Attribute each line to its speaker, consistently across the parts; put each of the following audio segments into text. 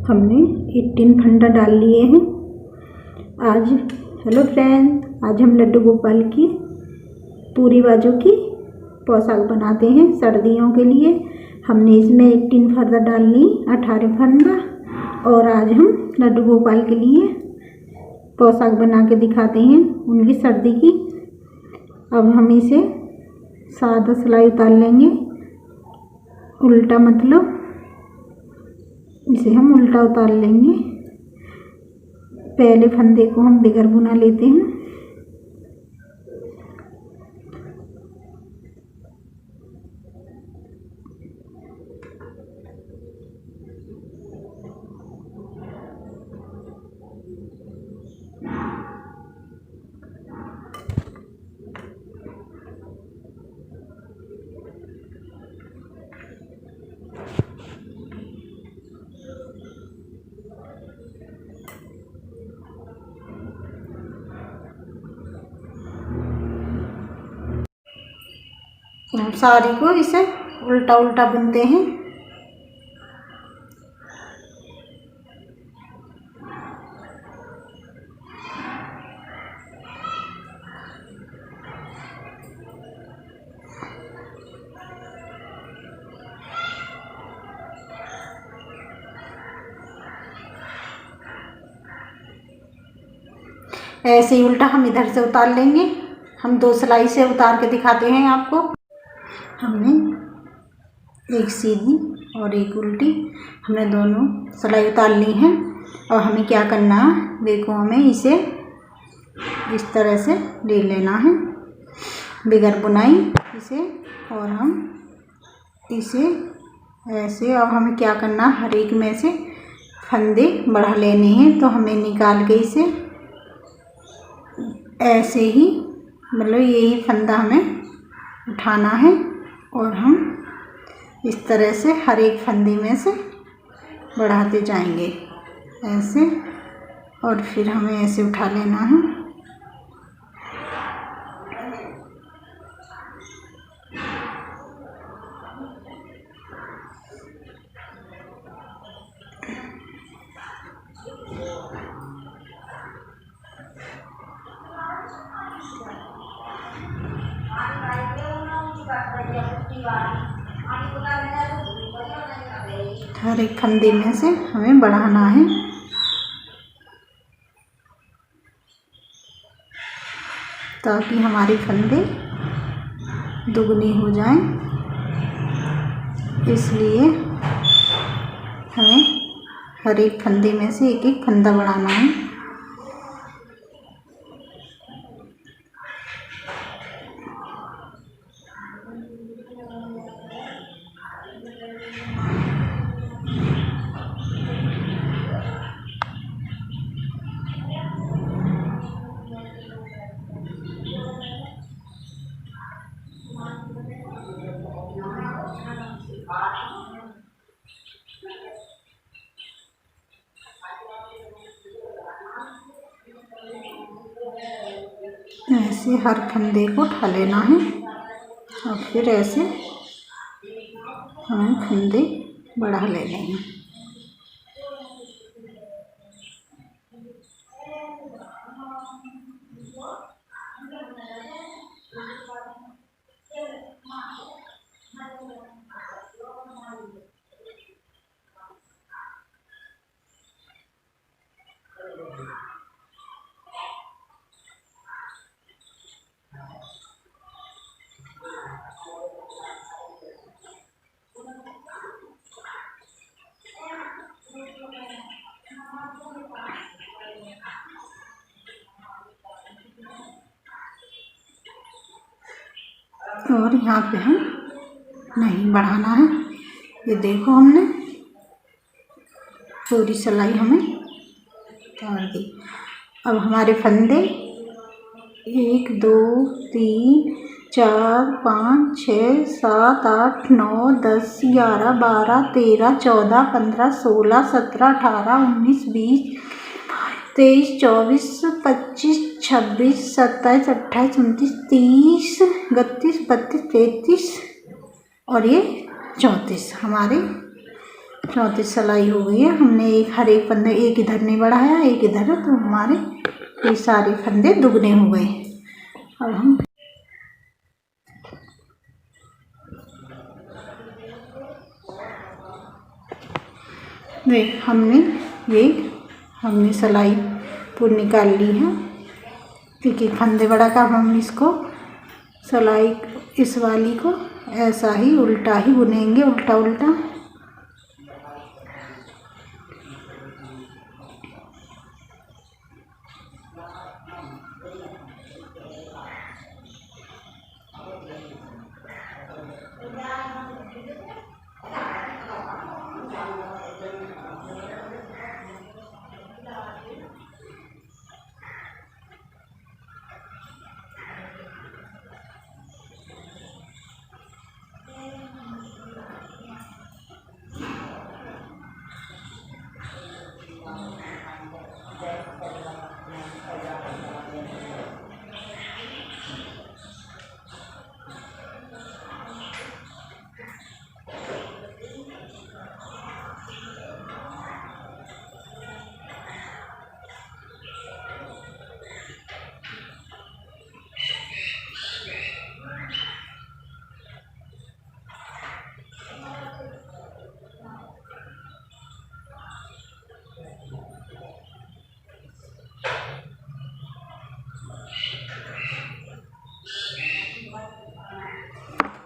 Speaker 1: हमने 18 फंडा डाल लिए हैं आज। हेलो फ्रेंड, आज हम लड्डू गोपाल की पूरी बाजू की पोशाक बनाते हैं सर्दियों के लिए। हमने इसमें 18 फंदा डाल ली, 18 फंदा। और आज हम लड्डू गोपाल के लिए पोशाक बना के दिखाते हैं उनकी सर्दी की। अब हम इसे सादा सिलाई उतार लेंगे, उल्टा मतलब इसे हम उल्टा उतार लेंगे। पहले फंदे को हम बिगर बुना लेते हैं। साड़ी को इसे उल्टा उल्टा बुनते हैं। ऐसे ही उल्टा हम इधर से उतार लेंगे। हम 2 सिलाई से उतार के दिखाते हैं आपको। हमने एक सीधी और एक उल्टी, हमने दोनों सिलाई उतार ली हैं। और हमें क्या करना है, देखो हमें इसे इस तरह से ले लेना है बिगर बुनाई इसे। और हम इसे ऐसे, अब हमें क्या करना, हर एक में से फंदे बढ़ा लेने हैं। तो हमें निकाल के इसे ऐसे ही, मतलब यही फंदा हमें उठाना है। और हम इस तरह से हर एक फंदे में से बढ़ाते जाएंगे ऐसे। और फिर हमें ऐसे उठा लेना है। हर एक फंदे में से हमें बढ़ाना है ताकि हमारे फंदे दुगनी हो जाएं। इसलिए हमें हर एक फंदे में से एक एक फंदा बढ़ाना है। ऐसे हर फंदे को उठा लेना है और फिर ऐसे हमें फंदे बढ़ा लेने हैं। और यहाँ पे हम नहीं बढ़ाना है। ये देखो हमने पूरी सिलाई हमें उतार दी। अब हमारे फंदे 1 2 3 4 5 6 7 8 9 10 11 12 13 14 15 16 17 18 19 20 23 24 25 26 27 28 29 30 31 32 33 और ये 34 हमारे 34 सिलाई हो गई है। हमने हर एक फंदे, एक इधर नहीं बढ़ाया, एक इधर, तो हमारे ये सारे फंदे दुगने हो गए। अब हम हमने सिलाई पूरी निकाल ली है। एक एक फंदे बढ़ा कर हम इसको सिलाई इस वाली को ऐसा ही उल्टा ही बुनेंगे, उल्टा उल्टा।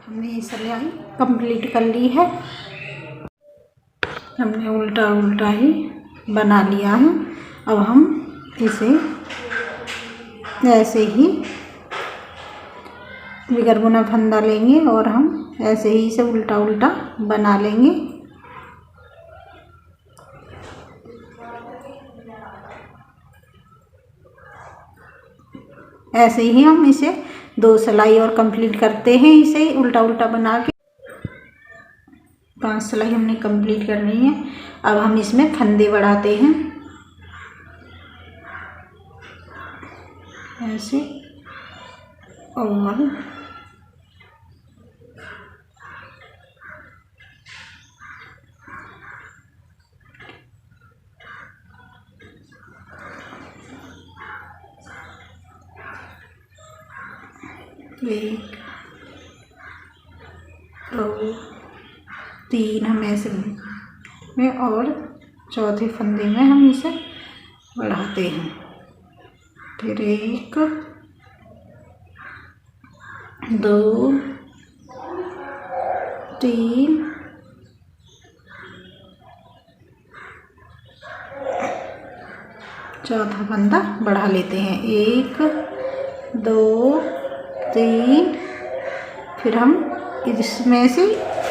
Speaker 1: हमने ये सिलाई कंप्लीट कर ली है। हमने उल्टा उल्टा ही बना लिया है। अब हम इसे ऐसे ही बगैर बुना फंदा लेंगे और हम ऐसे ही इसे उल्टा उल्टा बना लेंगे। ऐसे ही हम इसे 2 सिलाई और कंप्लीट करते हैं। इसे उल्टा उल्टा बना के 5 सिलाई हमने कंप्लीट करनी है। अब हम इसमें फंदे बढ़ाते हैं ऐसे, और एक 2 3 हम ऐसे में, और चौथे फंदे में हम इसे बढ़ाते हैं। फिर 1 2 3 चौथा फंदा बढ़ा लेते हैं। 1 2 3, फिर हम इसमें से,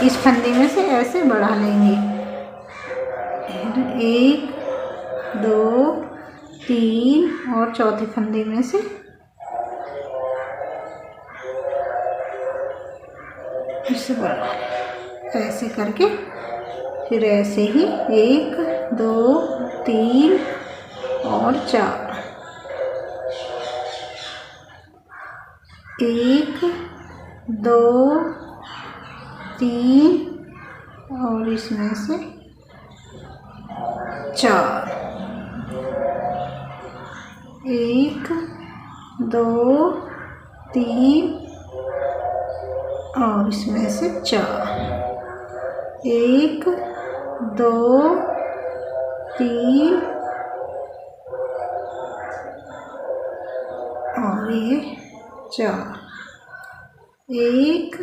Speaker 1: इस फंदे में से ऐसे बढ़ा लेंगे। 1 2 3 और चौथे फंदे में से इसे बढ़ा लें ऐसे करके। फिर ऐसे ही 1 2 3 और 4, 1 2 3 और इसमें से 4, 1 2 3 और इसमें से 4, 1 2 3 और ये 4, 1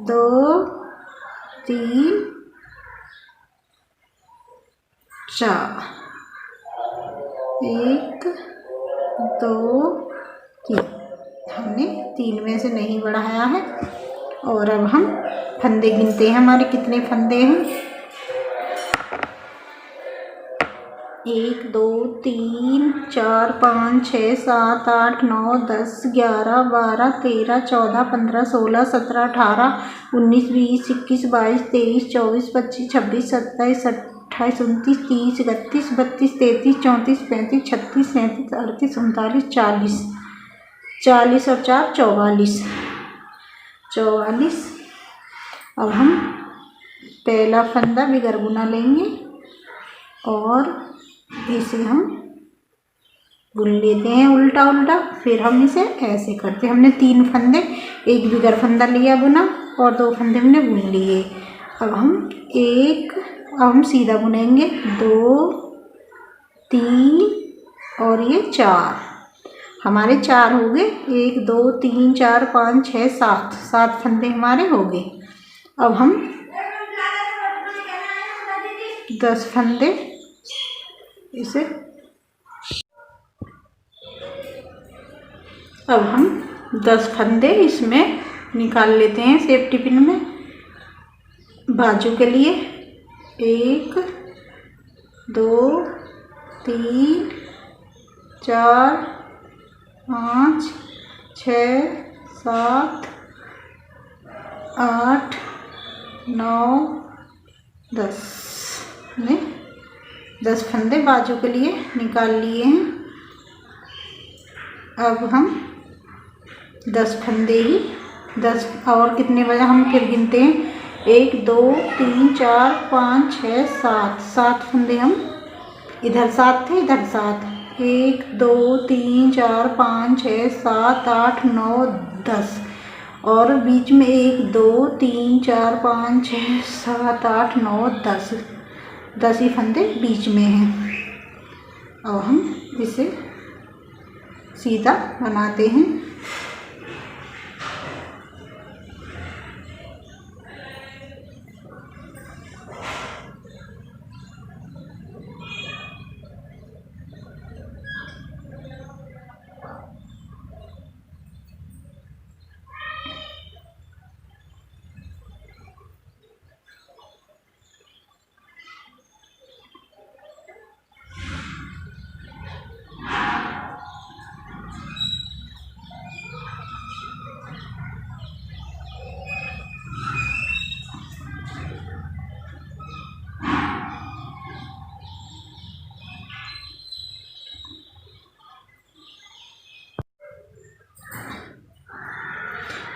Speaker 1: 2 3 4, 1 2 3। हमने 3 में से नहीं बढ़ाया है। और अब हम फंदे गिनते हैं, हमारे कितने फंदे हैं। 1 2 3 4 5 6 7 8 9 10 11 12 13 14 15 16 17 18 19 20 21 22 23 24 25 26 27 28 29 30 31 32 33 34 35 36 37 38 39 40, 40 और 4 44। अब हम पहला फंदा बिगर बुना लेंगे और इसे हम बुन लेते हैं उल्टा उल्टा। फिर हम इसे ऐसे करते हैं। हमने 3 फंदे, एक बिगर फंदा लिया बुना और 2 फंदे हमने बुन लिए। अब हम सीधा बुनेंगे 2 3 और ये 4, हमारे 4 हो गए। 1 2 3 4 5 6 7 फंदे हमारे हो गए। अब हम 10 फंदे इसे अब हम 10 फंदे इसमें निकाल लेते हैं सेफ्टी पिन में बाजू के लिए। 1 2 3 4 5 6 7 8 9 10 ने 10 फंदे बाजू के लिए निकाल लिए हैं। अब हम 10 फंदे ही 10 और कितने बजे हम फिर गिनते हैं। 1 2 3 4 5 6 7 फंदे हम इधर 7 थे, इधर 7। 1 2 3 4 5 6 7 8 9 10 और बीच में 1 2 3 4 5 6 7 8 9 10 ही फंदे बीच में हैं। और हम इसे सीधा बनाते हैं।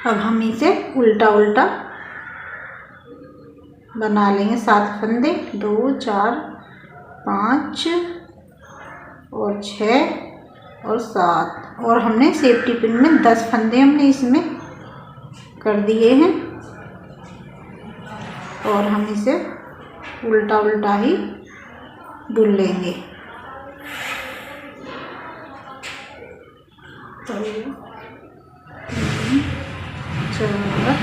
Speaker 1: अब हम इसे उल्टा उल्टा बना लेंगे। 7 फंदे 2 4 5 और 6 और 7 और हमने सेफ्टी पिन में 10 फंदे हमने इसमें कर दिए हैं। और हम इसे उल्टा उल्टा ही बुन लेंगे। तो 3 4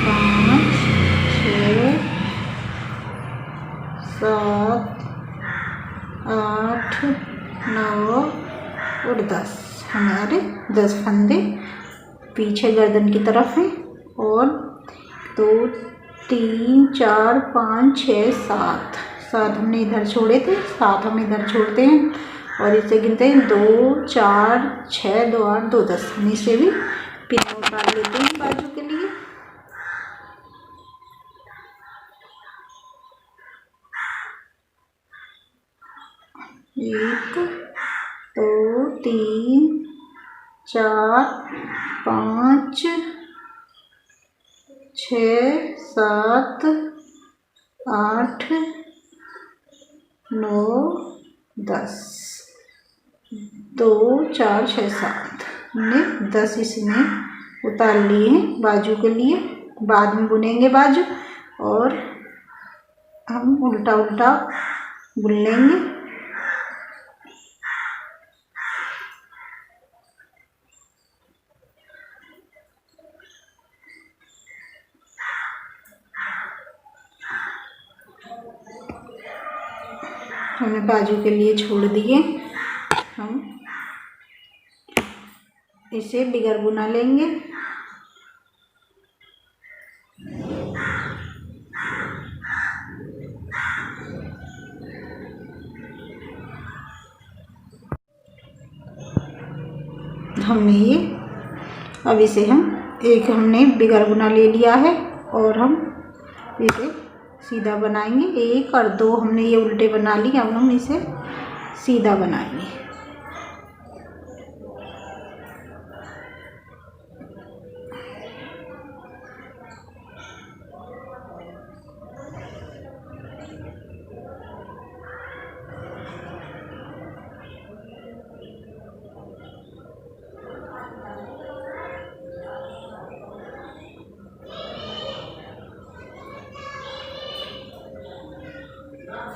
Speaker 1: 5 6 7 8 9 और 10 हमारे 10 फंदे पीछे गर्दन की तरफ हैं। और 2 3 4 5 6 7 हमने इधर छोड़े थे, 7 हम इधर छोड़ते हैं और इसे गिनते हैं 2 4 6 2 8 2 10। हम इसे भी पिन उतार लेते हैं बाजू के लिए। एक 2 3 4 5 6 7 8 9 10 2 4 6 7 हमने 10 इसमें उतार लिए हैं बाजू के लिए। बाद में बुनेंगे बाजू और हम उल्टा उल्टा बुन लेंगे। हमने बाजू के लिए छोड़ दिए। हम इसे बिगर बुना लेंगे। हमने ये अब इसे हमने बिगर बुना ले लिया है और हम इसे सीधा बनाएंगे। 1 और 2 हमने ये उल्टे बना ली। अब हम इसे सीधा बनाएंगे।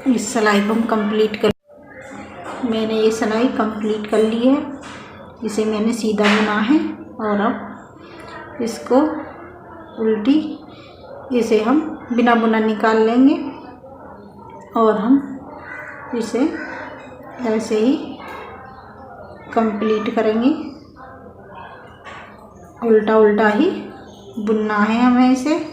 Speaker 1: इस सिलाई को हम कंप्लीट कर, मैंने ये सिलाई कंप्लीट कर ली है। इसे मैंने सीधा बुना है और अब इसको उल्टी इसे हम बिना बुना निकाल लेंगे और हम इसे ऐसे ही कंप्लीट करेंगे। उल्टा उल्टा ही बुनना है हमें इसे।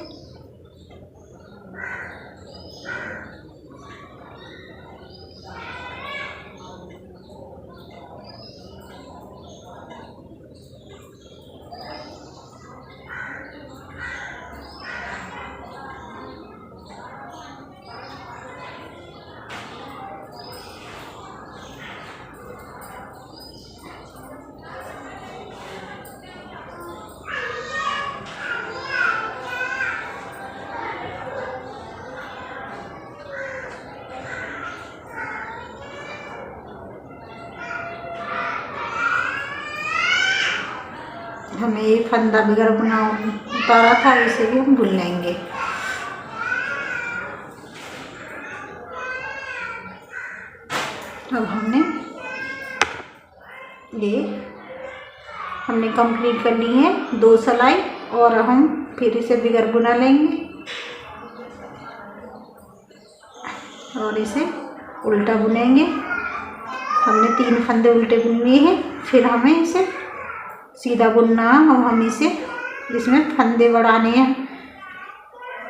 Speaker 1: हमें ये फंदा बिगर बुना उतारा था, इसे भी हम बुन लेंगे। अब हमने कंप्लीट कर ली है 2 सिलाई और हम फिर इसे बिगर बुना लेंगे और इसे उल्टा बुनेंगे। हमने 3 फंदे उल्टे बुन लिए हैं, फिर हमें इसे सीधा बुनना और हम इसमें फंदे बढ़ाने हैं।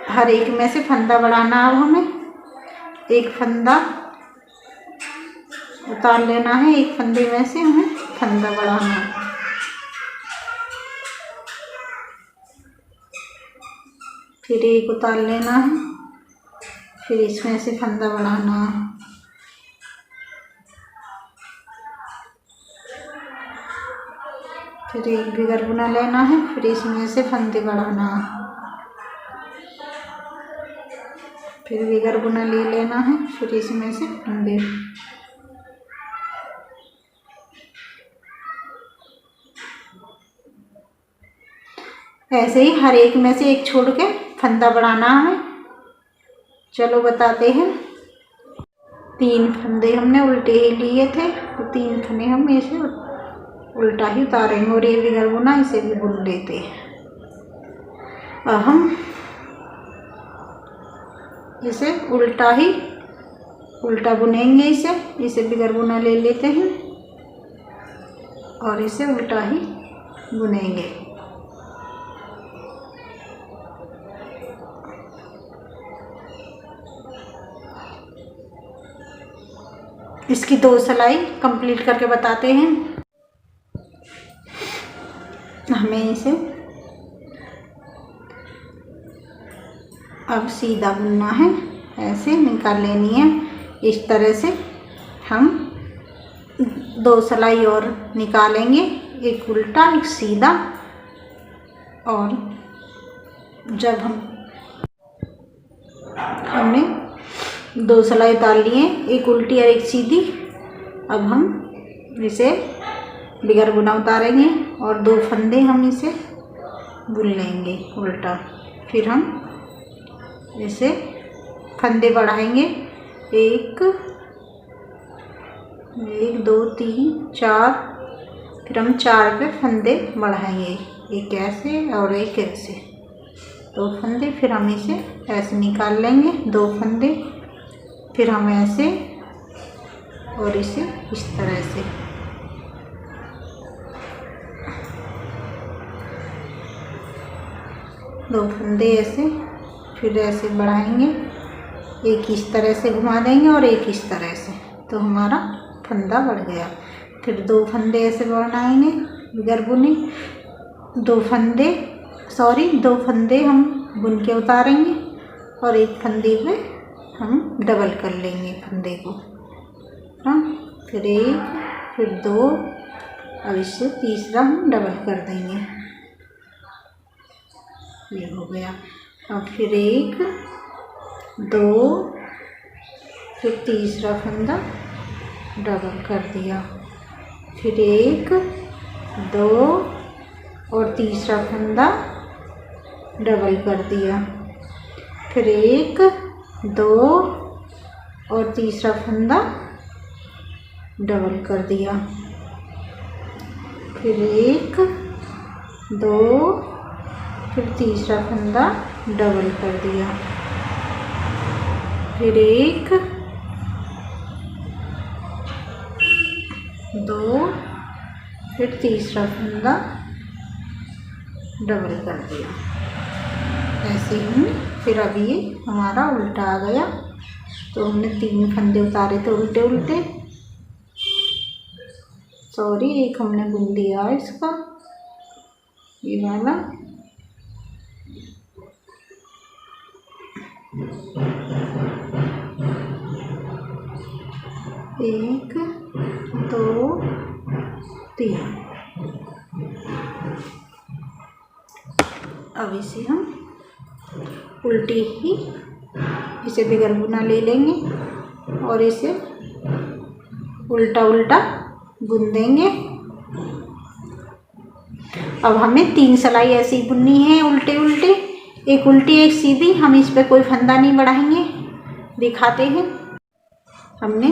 Speaker 1: हर एक में से फंदा बढ़ाना। अब हमें एक फंदा उतार लेना है, एक फंदे में से हमें फंदा बढ़ाना है। फिर एक उतार लेना है, फिर इसमें से फंदा बढ़ाना है। फिर एक बिगर बुना लेना है, फिर इसमें से फंदे बढ़ाना, फिर बिगर बुना ले लेना है, फिर इसमें से फंदे। ऐसे ही हर एक में से एक छोड़ के फंदा बढ़ाना है। चलो बताते हैं। 3 फंदे हमने उल्टे ही लिए थे, तो 3 फंदे हम ऐसे उल्टा ही उतारेंगे और ये बिगर बुना इसे भी बुन लेते हैं। अब हम इसे उल्टा बुनेंगे, इसे बिगर बुना ले लेते हैं और इसे उल्टा ही बुनेंगे। इसकी 2 सिलाई कंप्लीट करके बताते हैं। हमें इसे अब सीधा बुनना है, ऐसे निकाल लेनी है। इस तरह से हम 2 सिलाई और निकालेंगे, एक उल्टा एक सीधा। और जब हमने 2 सिलाई उतार ली है, एक उल्टी और एक सीधी। अब हम इसे बिगर बुना उतारेंगे और 2 फंदे हम इसे बुन लेंगे उल्टा। फिर हम इसे फंदे बढ़ाएंगे, 1 2 3 4। फिर हम 4 पे फंदे बढ़ाएंगे, एक ऐसे और एक ऐसे, 2 फंदे। फिर हम इसे ऐसे निकाल लेंगे, 2 फंदे। फिर हम ऐसे और इसे इस तरह से दो फंदे ऐसे, फिर ऐसे बढ़ाएंगे, एक इस तरह से घुमा देंगे और एक इस तरह से, तो हमारा फंदा बढ़ गया। फिर 2 फंदे ऐसे बढ़ाएंगे बिगर बुने, 2 फंदे हम बुन के उतारेंगे और एक फंदे पे हम डबल कर लेंगे फंदे को। हाँ, फिर 1 फिर 2, अब इससे तीसरा हम डबल कर देंगे, ये हो गया। अब फिर 1 2 फिर तीसरा फंदा डबल कर दिया, फिर 1 2 और तीसरा फंदा डबल कर दिया, फिर 1 2 और तीसरा फंदा डबल कर दिया, फिर 1 2, फिर तीसरा फंदा डबल कर दिया, फिर 1 2, फिर तीसरा फंदा डबल कर दिया। ऐसे ही फिर अभी ये हमारा उल्टा आ गया। तो हमने 3 फंदे उतारे थे उल्टे उल्टे, सॉरी एक हमने बुन दिया इसका, ये वाला। एक 2 3। अब इसे हम उल्टी ही इसे बिगर बुना ले लेंगे और इसे उल्टा उल्टा बुन देंगे। अब हमें 3 सिलाई ऐसी बुननी है उल्टे उल्टे, एक उल्टी एक सीधी। हम इस पे कोई फंदा नहीं बढ़ाएंगे, दिखाते हैं। हमने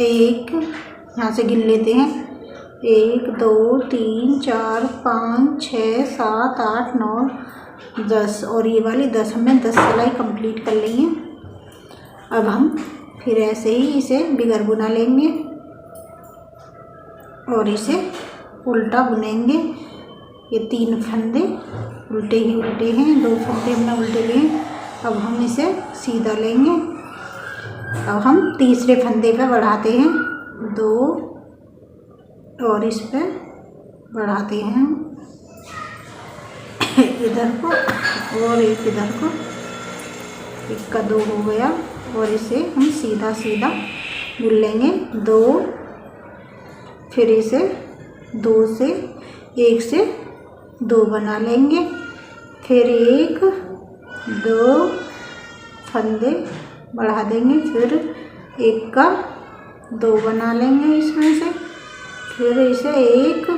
Speaker 1: एक यहाँ से गिन लेते हैं, 1 2 3 4 5 6 7 8 9 10 और ये वाली 10, हमने 10 सिलाई कंप्लीट कर ली है। अब हम फिर ऐसे ही इसे बिगर बुना लेंगे और इसे उल्टा बुनेंगे। ये 3 फंदे उल्टे ही उल्टे हैं, 2 फंदे हमने उल्टे लिए। अब हम इसे सीधा लेंगे। अब हम तीसरे फंदे पे बढ़ाते हैं 2 और इस पे बढ़ाते हैं इधर को और एक इधर को, 1 का 2 हो गया। और इसे हम सीधा सीधा बुन लेंगे 2, फिर इसे 2 से 1 से 2 बना लेंगे, फिर 1 2 फंदे बढ़ा देंगे, फिर 1 का 2 बना लेंगे इसमें से, फिर इसे 1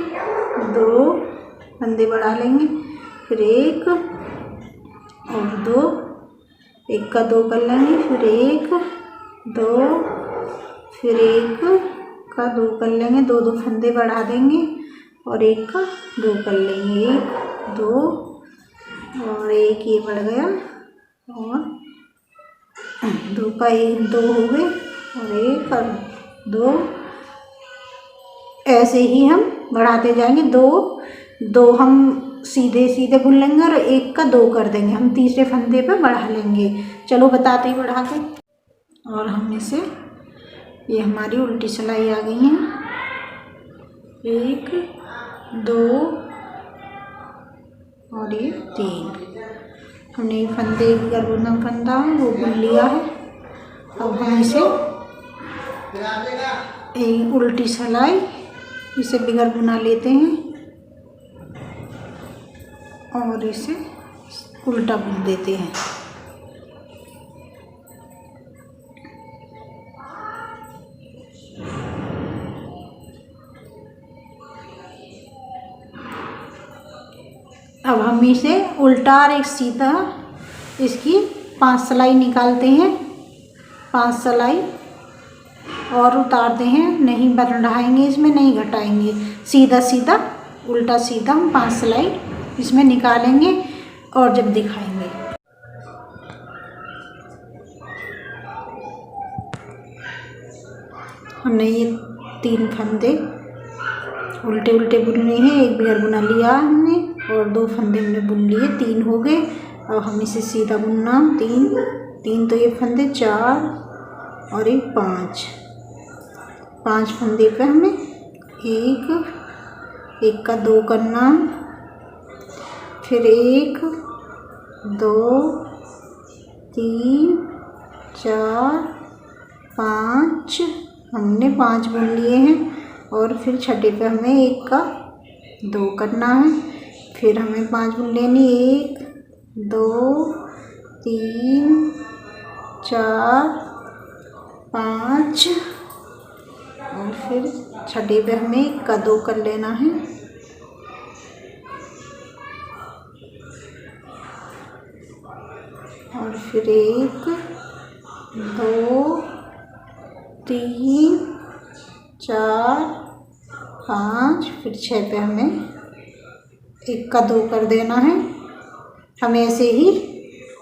Speaker 1: 2 फंदे बढ़ा लेंगे, फिर 1 और 2, 1 का 2 कर लेंगे, फिर 1 2, फिर 1 का 2 कर लेंगे, 2 2 फंदे बढ़ा देंगे और 1 का 2 कर लेंगे, 1 2 और 1 ये बढ़ गया और 2 का 1 2 हो गए और 1 और 2। ऐसे ही हम बढ़ाते जाएंगे, 2 2 हम सीधे सीधे बुन लेंगे और 1 का 2 कर देंगे, हम तीसरे फंदे पे बढ़ा लेंगे। चलो बताते ही बढ़ा के। और हम इसे, ये हमारी उल्टी सिलाई आ गई है, 1 2 और ये 3। हमने फंदे बिगर बुना फंदा वो बुन लिया है। अब हम इसे उल्टी सिलाई इसे बिगर बुना लेते हैं और इसे उल्टा बुन देते हैं। अब हम इसे उल्टा और एक सीधा इसकी 5 सिलाई निकालते हैं, 5 सिलाई और उतारते हैं, नहीं बढ़ाएंगे इसमें, नहीं घटाएंगे, सीधा सीधा उल्टा सीधा हम 5 सिलाई इसमें निकालेंगे और जब दिखाएंगे। हमने ये 3 फंदे उल्टे उल्टे बुन लिए हैं, एक बिगर बुना लिया हमने और 2 फंदे हमने बुन लिए, 3 हो गए। अब हम इसे सीधा बुनना, 3 तो ये फंदे 4 और एक 5 फंदे पे हमें 1 का 2 करना, फिर 1 2 3 4 5 हमने 5 बुन लिए हैं और फिर छठे पे हमें 1 का 2 करना है, फिर हमें 5 बुन लेनी, 1 2 3 4 5 और फिर छठे पे हमें 1 का 2 कर लेना है। और फिर 1 2 3 4 5, फिर 6 पे हमें 1 का 2 कर देना है। हमें ऐसे ही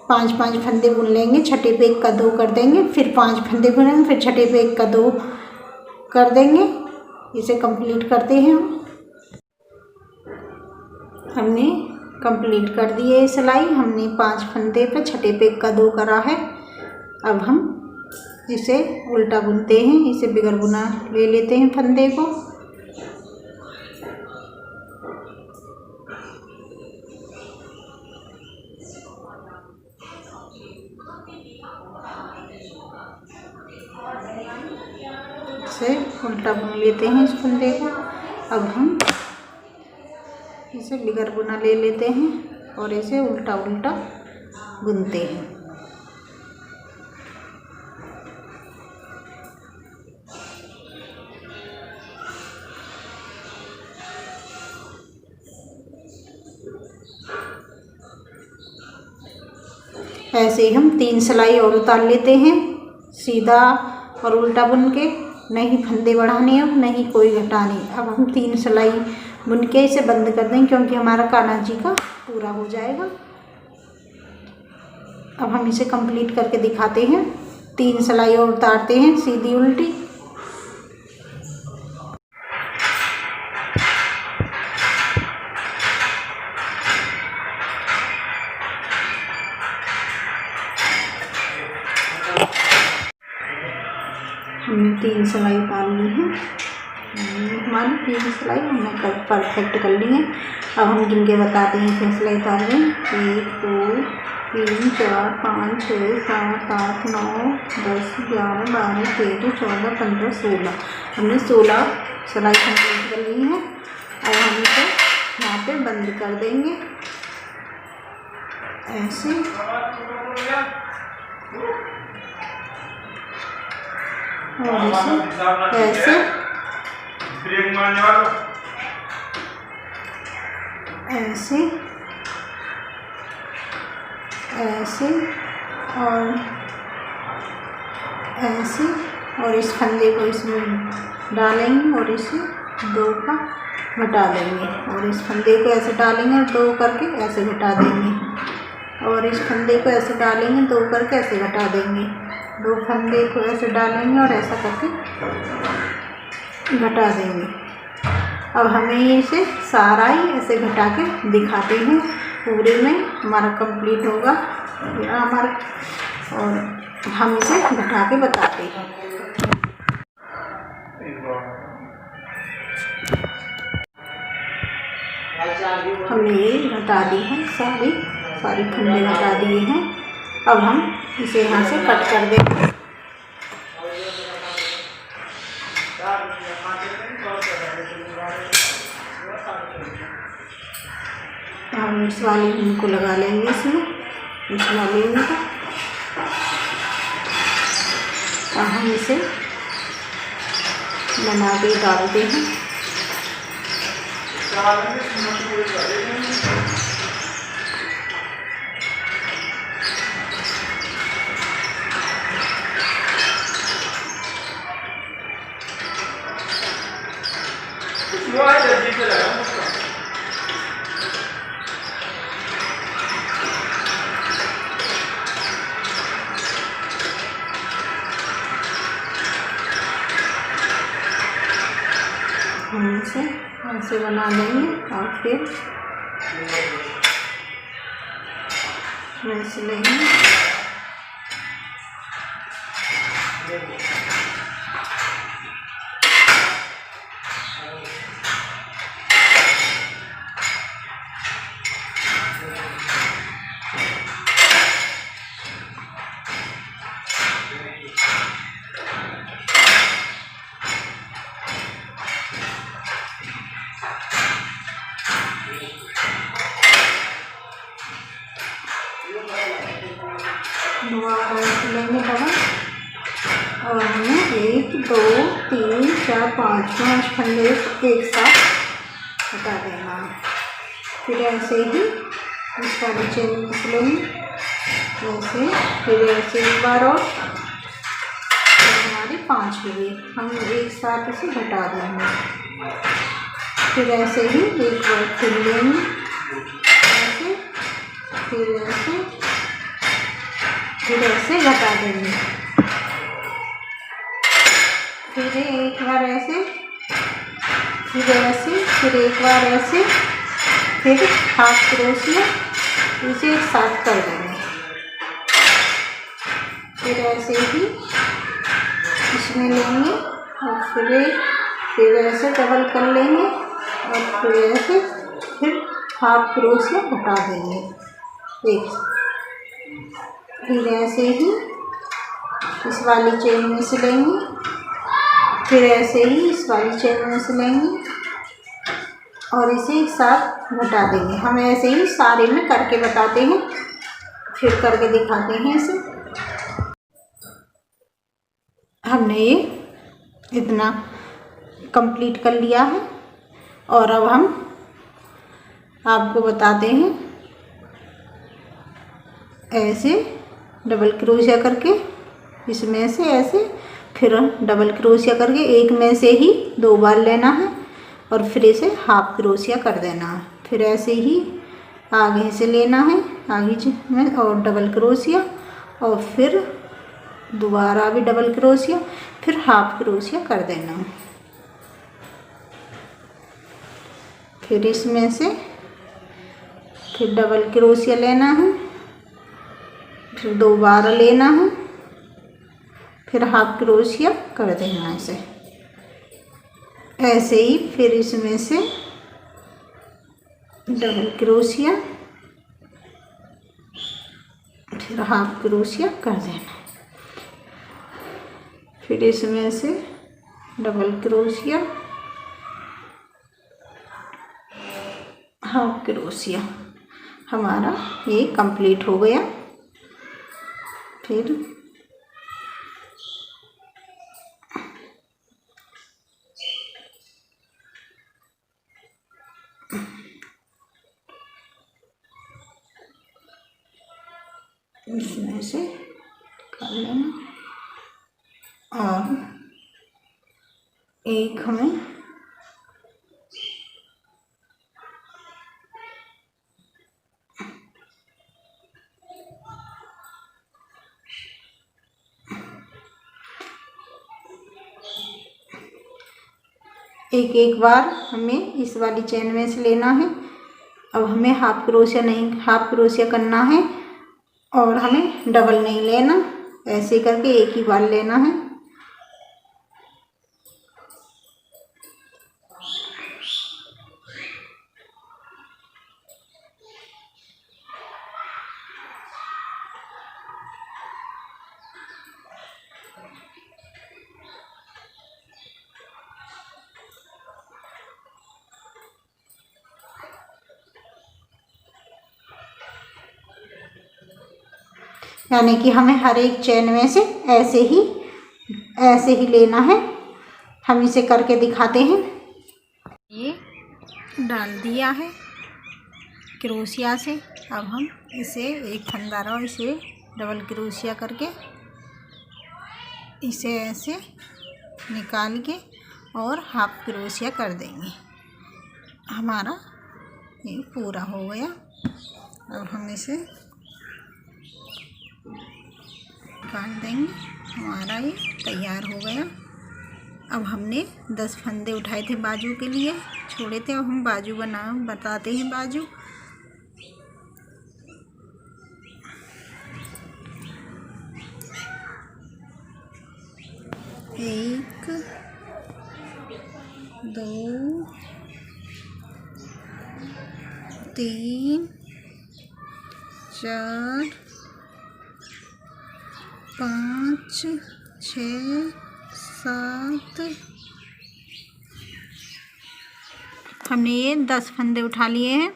Speaker 1: 5 फंदे बुन लेंगे, छठे पे 1 का 2 कर देंगे, फिर 5 फंदे बुनेंगे, फिर छठे पे 1 का 2 कर देंगे। इसे कंप्लीट करते हैं हमने कंप्लीट कर दी है सिलाई। हमने 5 फंदे पे छठे पे 1 का 2 करा है। अब हम इसे उल्टा बुनते हैं। इसे बिगर बुना ले लेते हैं फंदे को। इसे उल्टा बुन लेते हैं इस फंदे को। अब हम इसे बिगर बुना ले लेते हैं और इसे उल्टा उल्टा बुनते हैं। ऐसे ही हम 3 सिलाई और उतार लेते हैं, सीधा और उल्टा बुन के। नहीं फंदे बढ़ाने अब नहीं कोई घटाने। अब हम 3 सिलाई बुन के इसे बंद कर देंगे, क्योंकि हमारा कान्हा जी का पूरा हो जाएगा। अब हम इसे कंप्लीट करके दिखाते हैं। 3 सिलाई और उतारते हैं, सीधी उल्टी। हमने 3 सिलाई उतार ली है। हमारी 3 सिलाई हमने परफेक्ट कर ली है। अब हम गिन के बताते हैं क्या सिलाई उतार रहे हैं। 1 2 3 4 5 6 7 8 9 10 11 12 13 14 15 16। हमने 16 सिलाई कंप्लीट कर ली है। और हम इसे यहाँ पे बंद कर देंगे ऐसे। और इसे ऐसे ऐसे ऐसे और ऐसे, और इस फंदे को इसमें डालेंगे और इसे 2 का घटा देंगे, और इस फंदे को ऐसे डालेंगे और 2 करके ऐसे घटा देंगे, और इस फंदे को ऐसे डालेंगे 2 करके ऐसे घटा देंगे। 2 फंदे को ऐसे डालेंगे और ऐसा करके घटा देंगे। अब हमें इसे सारा ही ऐसे घटा के दिखाते हैं। पूरे में हमारा कंप्लीट होगा हमारा, और हम इसे घटा के बताते हैं। हमने ये घटा दी है, सारी फंदे घटा दिए हैं। अब हम इसे यहाँ से कट कर देंगे। हम इस वाली ऊन को लगा लेंगे इसमें, इस वाली ऊन को। और हम इसे बना के डालते हैं। हम इसे ऐसे बना लेंगे और फिर ऐसे लेंगे। दोबारा लेंगे डबल, और हमें 1 2 3 4 5 फंदे एक साथ हटा देना। फिर ऐसे ही इस वाली चेन खींच लेंगे ऐसे, फिर ऐसे एक बार और 5 हुए, हम एक साथ इसे घटा देंगे। फिर ऐसे ही एक बार फिर लेंगे, ऐसे, फिर ऐसे, फिर ऐसे घटा देंगे। फिर एक बार ऐसे, फिर ऐसे, फिर एक बार ऐसे, फिर हाफ क्रोशिया इसे एक साथ कर देंगे। फिर ऐसे ही इसमें लेंगे और फिर ऐसे डबल कर लेंगे और फिर ऐसे, फिर हाफ क्रोशिया घटा देंगे एक। फिर ऐसे ही इस वाली चेन में से लेंगे, फिर ऐसे ही इस वाली चेन में से लेंगे और इसे एक साथ घटा देंगे। हम ऐसे ही सारे में करके बताते हैं, फिर करके दिखाते हैं इसे। हमने ये इतना कंप्लीट कर लिया है और अब हम आपको बताते हैं ऐसे डबल क्रोशिया करके, इसमें से ऐसे, फिर डबल क्रोशिया करके एक में से ही 2 बार लेना है और फिर इसे हाफ क्रोशिया कर देना है। फिर ऐसे ही आगे से लेना है, आगे में और डबल क्रोशिया और फिर दोबारा भी डबल क्रोशिया, फिर हाफ क्रोशिया कर देना है। फिर इसमें से फिर डबल क्रोशिया लेना है, फिर 2 बार लेना है, फिर हाफ क्रोशिया कर देना है इसे। ऐसे ही फिर इसमें से डबल क्रोशिया, फिर हाफ क्रोशिया कर देना। फिर इसमें से डबल क्रोशिया, हाफ क्रोशिया, हमारा ये कंप्लीट हो गया। फिर इसमें से कर लेना और एक हमें एक बार हमें इस वाली चेन में से लेना है। अब हमें हाफ क्रोशिया करना है और हमें डबल नहीं लेना, ऐसे करके एक ही बार लेना है। यानी कि हमें हर एक चेन में से ऐसे ही लेना है। हम इसे करके दिखाते हैं। ये डाल दिया है क्रोशिया से। अब हम इसे एक फंदा रहा इसे डबल क्रोशिया करके इसे ऐसे निकाल के और हाफ क्रोशिया कर देंगे। हमारा ये पूरा हो गया। अब हम इसे काट देंगे, हमारा ये तैयार हो गया। अब हमने 10 फंदे उठाए थे बाजू के लिए, छोड़े थे। अब हम बाजू बताते हैं बाजू। एक, 2, 3, 4, 5, 6, 7। हमने ये 10 फंदे उठा लिए हैं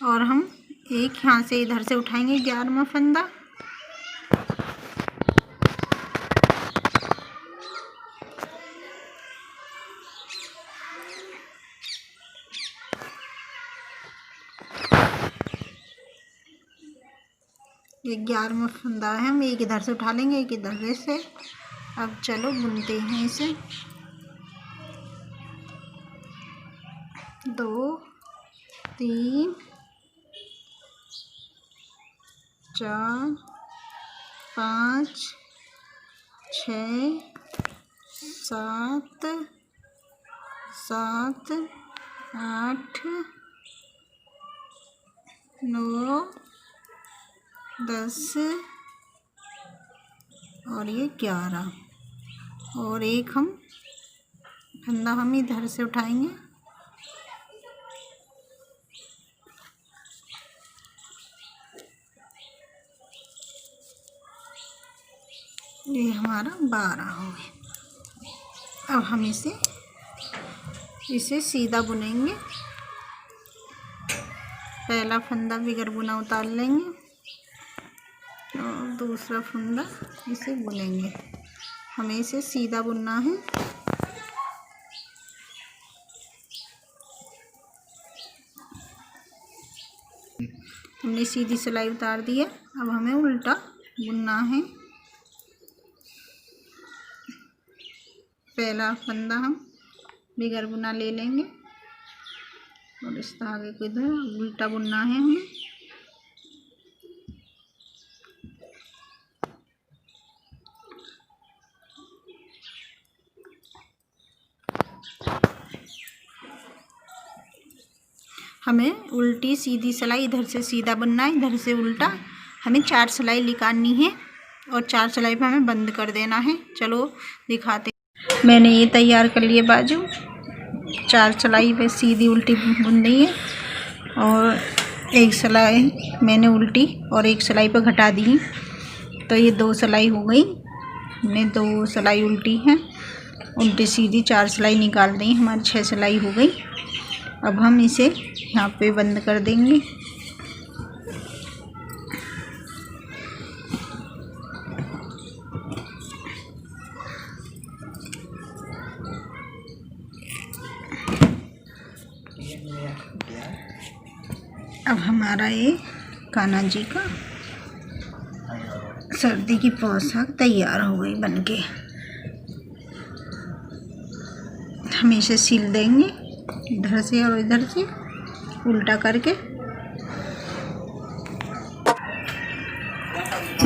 Speaker 1: और हम एक यहाँ से इधर से उठाएंगे 11वां फंदा। ये 11वां फंदा है। हम एक इधर से उठा लेंगे, एक इधर से। अब चलो बुनते हैं इसे। 2 3 4 5 6 7 7 8 9 10 और ये 11 और एक हम फंदा हम इधर से उठाएंगे। ये हमारा 12 हो गया। अब हम इसे सीधा बुनेंगे। पहला फंदा बगैर बुना उतार लेंगे और दूसरा फंदा इसे बुनेंगे। हमें इसे सीधा बुनना है। हमने सीधी सिलाई उतार दी है। अब हमें उल्टा बुनना है। पहला फंदा हम बगैर बुना ले लेंगे और इस धागे को इधर उल्टा बुनना है हमें। हमें उल्टी सीधी सिलाई, इधर से सीधा बुनना है, इधर से उल्टा। हमें 4 सिलाई निकालनी है और 4 सिलाई पे हमें बंद कर देना है। चलो दिखाते। मैंने ये तैयार कर लिए बाजू। 4 सिलाई पे सीधी उल्टी बुन दी है और एक सिलाई मैंने उल्टी और एक सिलाई पे घटा दी। तो ये 2 सिलाई हो गई। हमने 2 सिलाई उल्टी है, उल्टी सीधी 4 सिलाई निकाल दी। हमारी 6 सिलाई हो गई। अब हम इसे यहाँ पे बंद कर देंगे। अब हमारा ये कान्हा जी का सर्दी की पोशाक तैयार हो गई बनके। हम इसे सिल देंगे इधर से और इधर से उल्टा करके।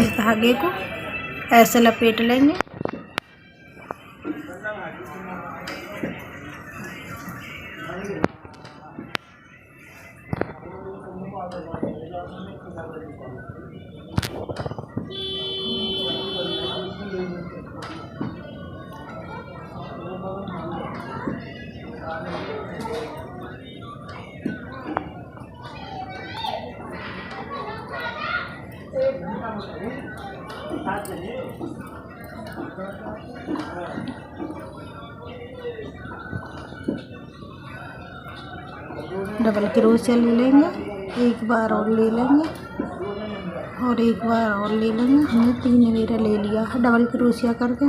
Speaker 1: इस धागे को ऐसे लपेट लेंगे। डबल क्रोशिया ले लेंगे, एक बार और ले लेंगे और एक बार और ले लेंगे। हमने 3 मेरा ले लिया है डबल क्रोशिया करके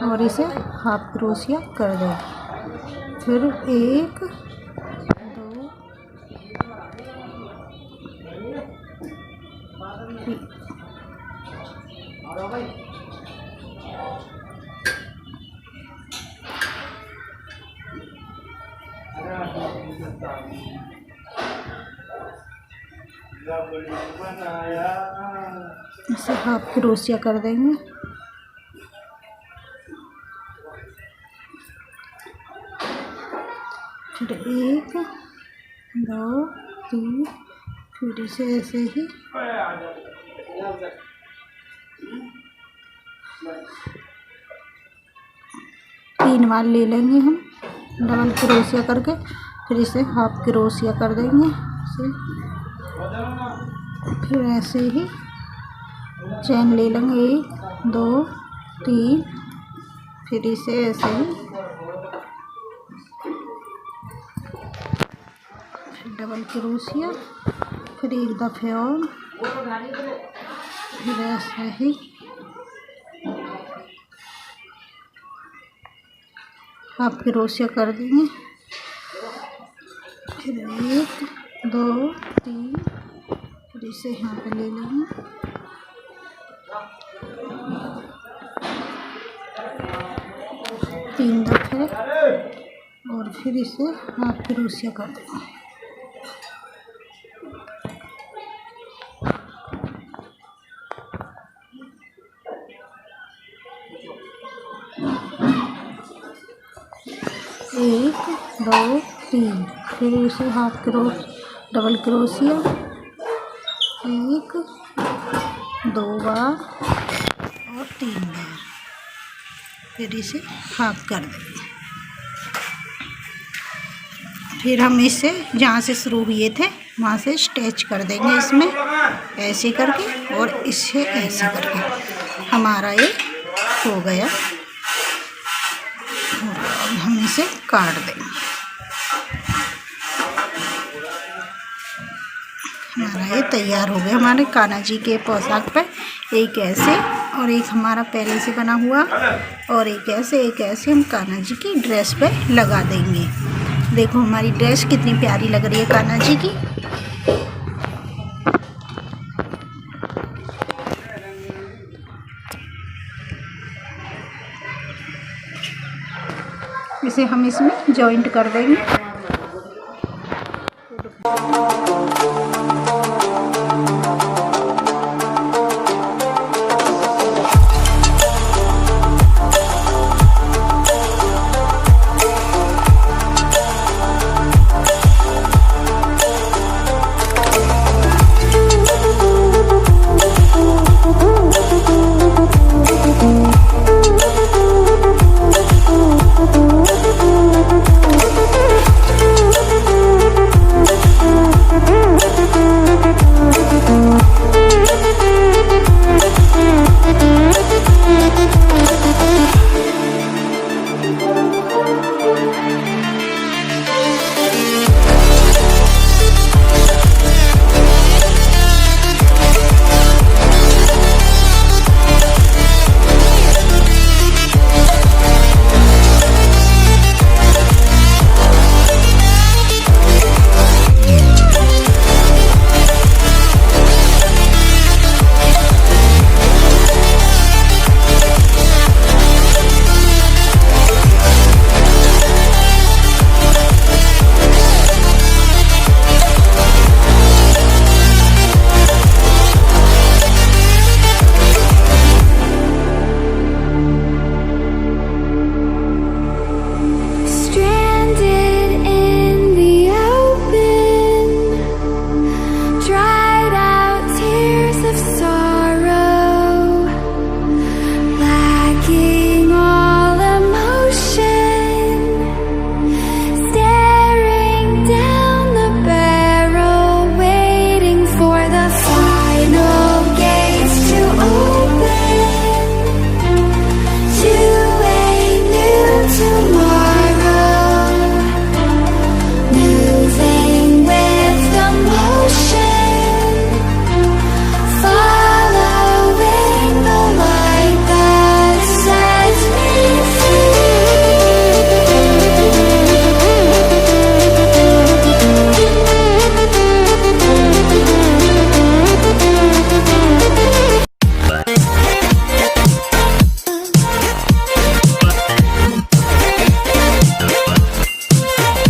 Speaker 1: और इसे हाफ क्रोशिया कर दें। फिर 1 2 इसे हाफ क्रोशिया कर देंगे। फिर 1 2 3 फिर इसे ऐसे ही तीन बार ले लेंगे हम डबल क्रोशिया करके। फिर इसे हाफ क्रोशिया कर देंगे इसे। फिर ऐसे ही चेन ले लेंगे 1 2 3। फिर इसे ऐसे ही डबल क्रोशिया, फिर एक दफ़े और, फिर ऐसे ही हाफ क्रोशिया कर देंगे। फिर 1 2 3 फिर इसे यहाँ पे ले लेंगे। 3 दफे और फिर इसे हाथ क्रोशिया कर देंगे। एक, 2, 3, फिर इसे हाफ डबल क्रोशिया 1, 2 बार और 3 बार, फिर इसे हाफ कर देंगे। फिर हम इसे जहाँ से शुरू हुए थे वहाँ से स्टिच कर देंगे, इसमें ऐसे करके और इसे ऐसे करके। हमारा ये हो गया। अब हम इसे काट देंगे। हमारा ये तैयार हो गया हमारे कान्हा जी के पोशाक पे। एक ऐसे और एक हमारा पहले से बना हुआ और एक ऐसे हम कान्हा जी की ड्रेस पे लगा देंगे। देखो हमारी ड्रेस कितनी प्यारी लग रही है कान्हा जी की। इसे हम इसमें जॉइंट कर देंगे।